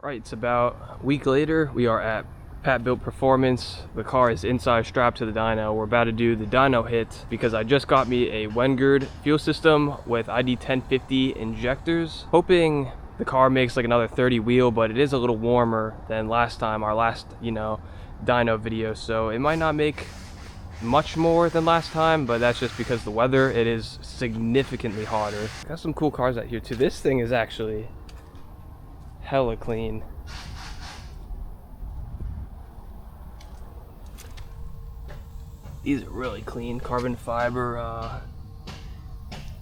Right, it's about a week later. We are at Pat Built Performance. The car is inside strapped to the dyno. We're about to do the dyno hit because I just got me a Wengert fuel system with ID1050 injectors. Hoping the car makes like another 30 wheel, but it is a little warmer than last time, our last, dyno video. So it might not make much more than last time, but that's just because the weather, it is significantly hotter. Got some cool cars out here too. This thing is actually hella clean. These are really clean carbon fiber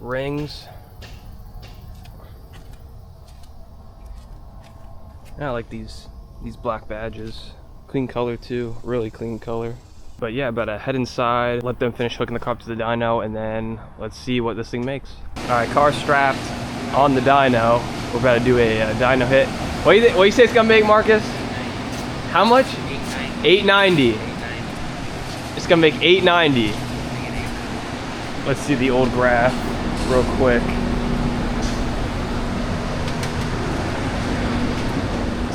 rings. I like these black badges. Clean color too, really clean color. But yeah, about to head inside, let them finish hooking the car up to the dyno, and then let's see what this thing makes. All right, car strapped on the dyno. We're about to do a dyno hit. What do you say it's gonna make, Marcus? How much? 890. It's gonna make 890. Let's see the old graph real quick.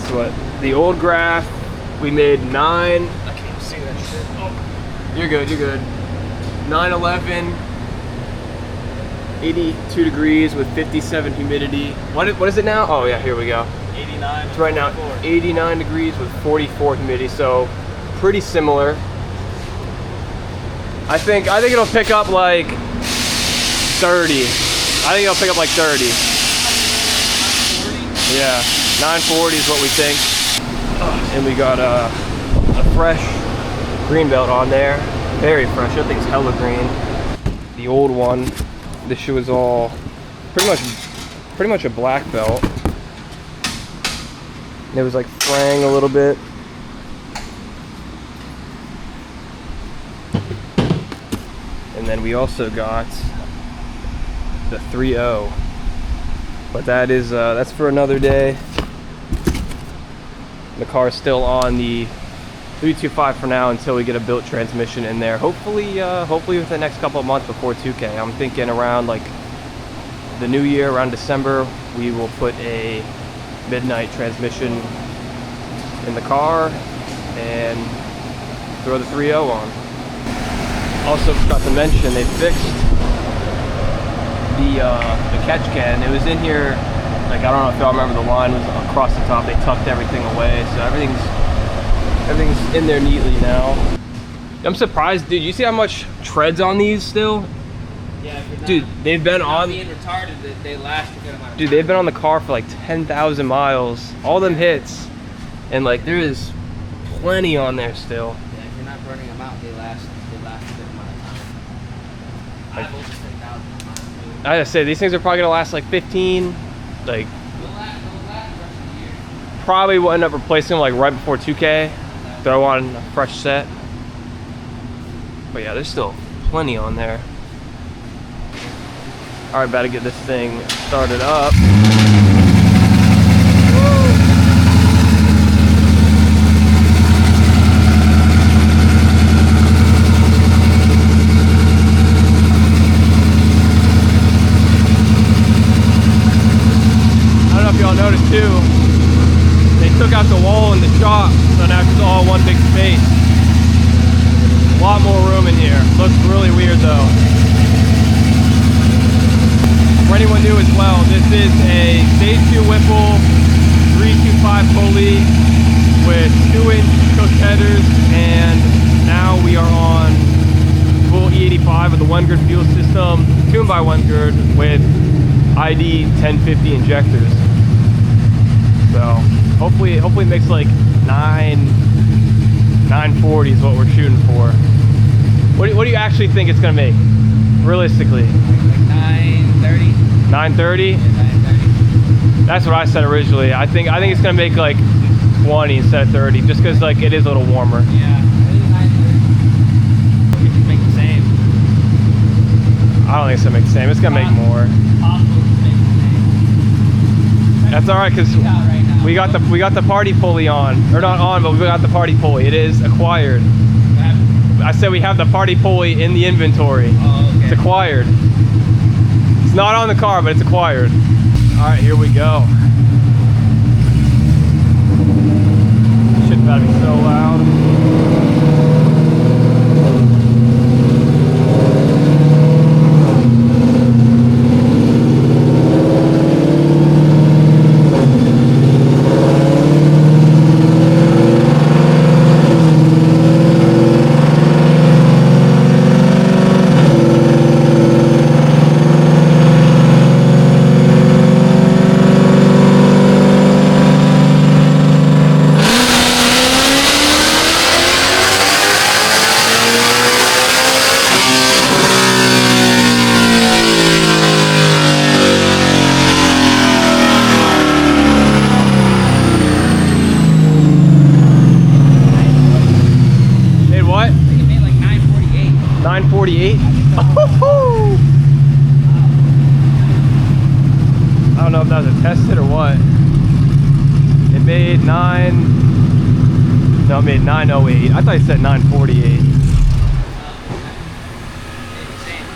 So what? The old graph, we made 9. I can't see that shit. Oh, you're good. You're good. 911. 82 degrees with 57 humidity. What is it now? Oh yeah, here we go. 89. It's right now 89 degrees with 44 humidity, so pretty similar. I think it'll pick up like 30. I think it'll pick up like 30. 940? Yeah, 940 is what we think. And we got a fresh green belt on there. Very fresh. That thing's hella green. The old one. This shoe is all pretty much a black belt. It was like fraying a little bit. And then we also got the 3.0, but that is that's for another day. The car is still on the 325 for now until we get a built transmission in there. Hopefully within the next couple of months before 2K. I'm thinking around like the new year, around December, we will put a midnight transmission in the car and throw the 3.0 on. Also forgot to mention, they fixed the catch can. It was in here, like, I don't know if y'all remember, the line was across the top. They tucked everything away, so everything's in there neatly now. I'm surprised, dude. You see how much treads on these still? Yeah, dude, they've been on being retarded, they last a good amount of dude, time. they've been on the car for like 10,000 miles. All them hits, and like there is plenty on there still. Yeah, if you're not burning them out, they last a good amount of time. I have over 10,000 miles. I gotta say, these things are probably gonna last like 15. Like, They'll last the rest of the year. probably will end up replacing them like right before 2K. Throw on a fresh set. But yeah, there's still plenty on there. All right, about to get this thing started up. I don't know if y'all noticed too, they took out the wall in the shop, so now it's all one big space. A lot more room in here. Looks really weird though. For anyone new as well, this is a Stage 2 Whipple 325 pulley with 2-inch coach headers, and now we are on full E85 with the Wengert fuel system, tuned by Wengert with ID1050 injectors. So hopefully it makes like 940 is what we're shooting for. What do you actually think it's gonna make, realistically? Like 930. 930? Yeah, 930. That's what I said originally. I think it's gonna make like 20 instead of 30, just because like it is a little warmer. Yeah, it is 930. We can make the same. I don't think it's gonna make the same. It's gonna make more. Possible to make the same. That's all right, because Right we got the party pulley on, or not on, but we got the party pulley. It is acquired. I said we have the party pulley in the inventory. Oh, okay. It's acquired. It's not on the car, but it's acquired. All right, here we go. I don't know if that was a test hit or what. It made 908. I thought you said 948.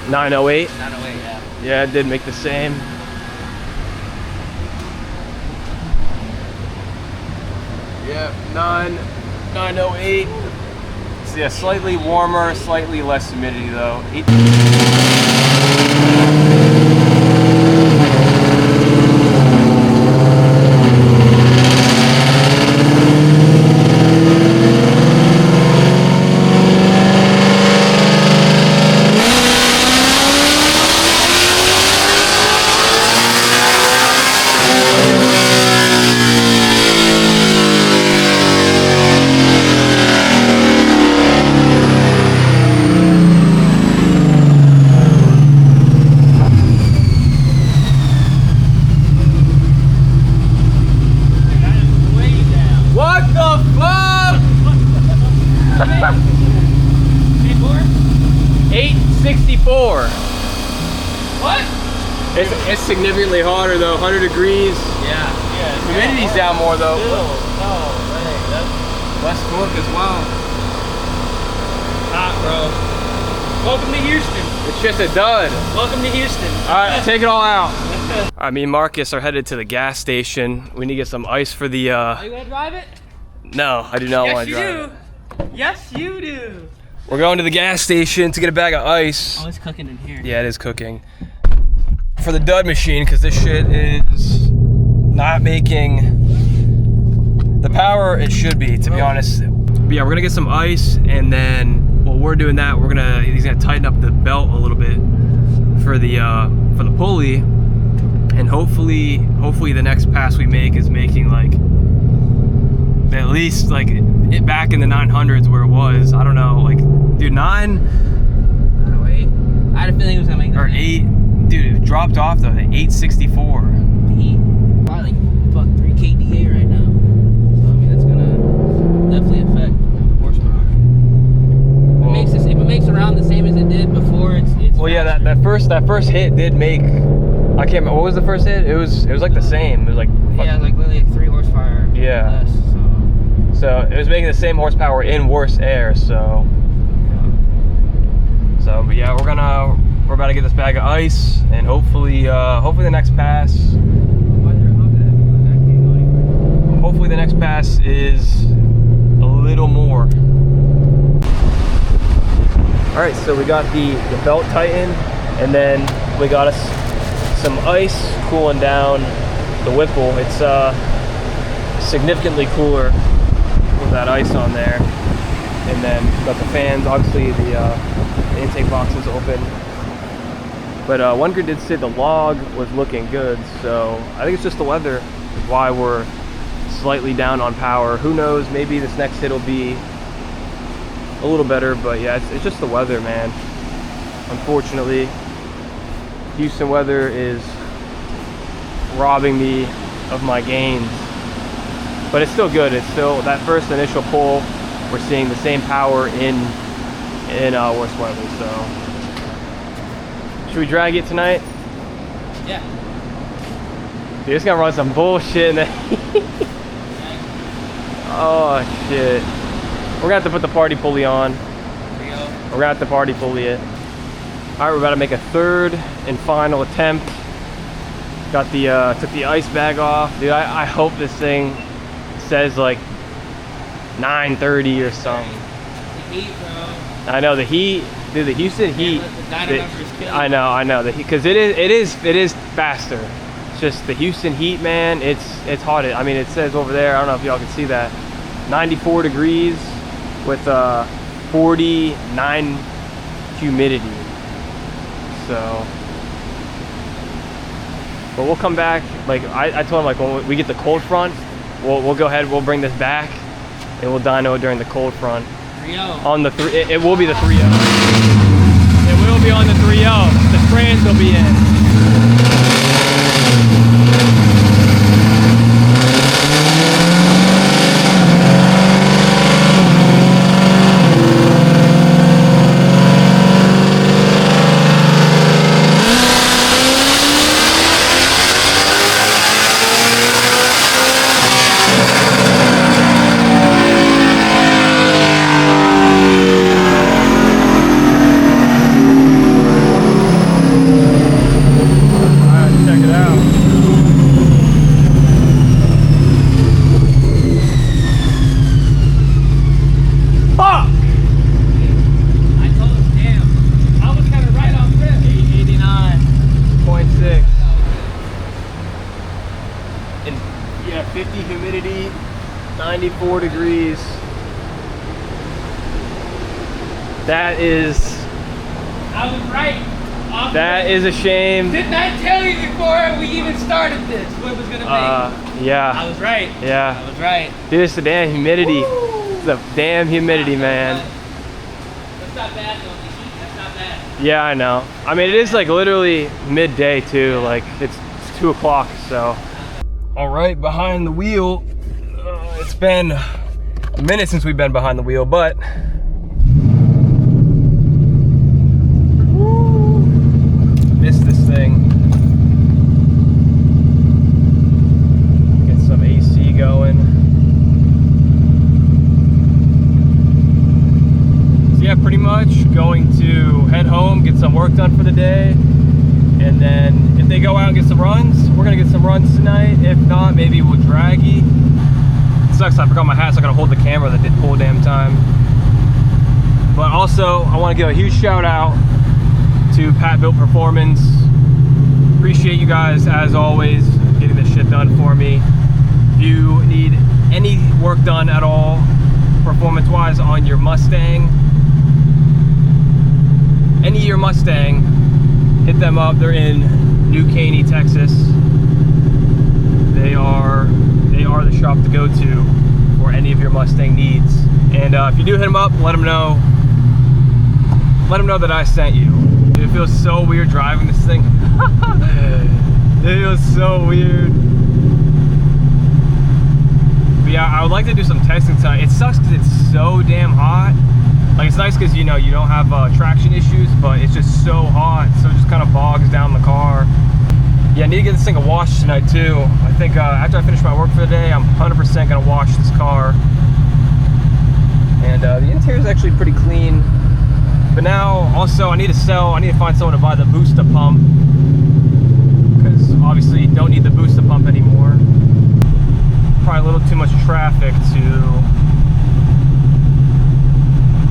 908? 908, yeah. Yeah, it did make the same. Yeah, 908. So yeah, slightly warmer, slightly less humidity though. What the fuck? 864. What? It's significantly hotter though, 100 degrees. Yeah. Humidity's down more though. That's Less torque as well. hot, bro. Welcome to Houston. It's just a dud. Welcome to Houston. All right, take it all out. Me and Marcus are headed to the gas station. We need to get some ice for the, Are you gonna drive it? No, I do not want to Yes, drive you it. do. Yes, you do. We're going to the gas station to get a bag of ice. Oh, it's cooking in here. Yeah, it is cooking. For the dud machine, because this shit is not making the power it should be, to be honest. But yeah, we're gonna get some ice, and then while we're doing that, he's gonna tighten up the belt a little bit for the pulley, and hopefully the next pass we make is making like at least like it back in the 900s where it was. I don't know, like dude, 908. I had a feeling it was gonna make that. or 8, dude, it dropped off though. The 864. Heat. Probably like fuck 3 kDA right now. So I mean that's gonna definitely affect the horsepower. If it makes around the same as it did before, it's Well, yeah, that first hit did make. I can't remember what was the first hit. It was like the same. It was like yeah, like literally like 3 horsepower. Yeah. Less, so it was making the same horsepower in worse air. So but yeah, we're about to get this bag of ice, and hopefully the next pass. Hopefully the next pass is a little more. All right, so we got the belt tightened, and then we got us some ice cooling down the Whipple. It's significantly cooler with that ice on there. And then got the fans, obviously the intake box is open. But Wenger did say the log was looking good, so I think it's just the weather is why we're slightly down on power. Who knows, maybe this next hit will be a little better, but yeah, it's just the weather, man. Unfortunately, Houston weather is robbing me of my gains. But it's still good. It's still that first initial pull. We're seeing the same power in worse weather. So, should we drag it tonight? Yeah. Dude, it's gonna run some bullshit in the Oh shit. We're gonna have to put the party pulley on. There you go. We're gonna have to party pulley it. All right, we're about to make a third and final attempt. Got the took the ice bag off, dude. I hope this thing says like 930 or something. The heat, bro. I know the heat, dude. The Houston heat. The dyno numbers kill you. I know the heat, because it is faster. It's just the Houston heat, man. It's hot. I mean, it says over there. I don't know if y'all can see that. 94 degrees with 49 humidity. So, but we'll come back. Like I told him, like when we get the cold front, we'll go ahead. We'll bring this back, and we'll dyno during the cold front. 3.0. On the it will be the 3.0. It will be on the 3.0. The trans will be in. heat, 94 degrees. That is... I was right. That is a shame. Didn't I tell you before we even started this what it was gonna be? Yeah. I was right. Yeah. I was right. Dude, it's the damn humidity. Woo! It's the damn humidity, man. That's not bad though. That's not bad. Yeah, I know. I mean, it is like literally midday too. Like it's 2 o'clock, so. All right, behind the wheel. It's been a minute since we've been behind the wheel, but missed this thing. Get some AC going. So yeah, pretty much going to head home, get some work done for the day, and then if they go out and get some runs, we're gonna get some runs tonight. If not, maybe we'll draggy. It sucks, I forgot my hat, so I gotta hold the camera the whole damn time. But also, I wanna give a huge shout out to Pat Built Performance. Appreciate you guys, as always, getting this shit done for me. If you need any work done at all, performance-wise on your Mustang, any of your Mustang, hit them up. They're in New Caney, Texas. They are the shop to go to for any of your Mustang needs. And if you do hit them up, let them know that I sent you. It feels so weird driving this thing. It feels so weird. But yeah, I would like to do some testing tonight. It sucks because it's so damn hot. Like, it's nice because, you know, you don't have traction issues, but it's just so hot, so it just kind of bogs down the car. Yeah, I need to get this thing a wash tonight too. I think after I finish my work for the day, I'm 100% gonna wash this car. And the interior is actually pretty clean. But now, also, I need to find someone to buy the booster pump, because obviously you don't need the booster pump anymore. Probably a little too much traffic to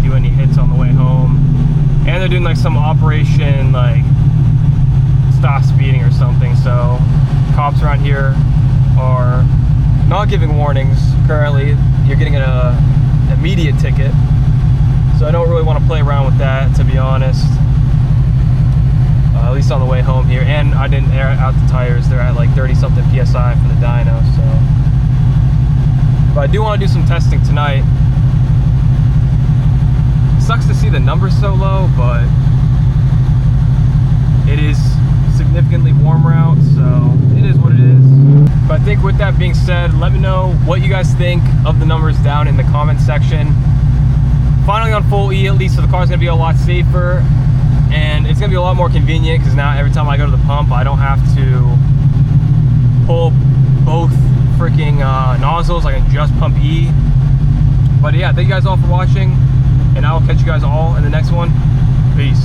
do any hits on the way home. And they're doing like some operation, like stop speeding or something, so cops around here are not giving warnings currently. You're getting an immediate ticket. So I don't really want to play around with that, to be honest. At least on the way home here. And I didn't air out the tires. They're at like 30-something PSI for the dyno, so. But I do want to do some testing tonight. It sucks to see the numbers so low, but it is significantly warmer out, so it is what it is. But I think with that being said, let me know what you guys think of the numbers down in the comment section. Finally on full E, at least, so the car's gonna be a lot safer, and it's gonna be a lot more convenient because now every time I go to the pump, I don't have to pull both freaking nozzles. I can just pump E. But yeah, thank you guys all for watching, and I will catch you guys all in the next one. Peace.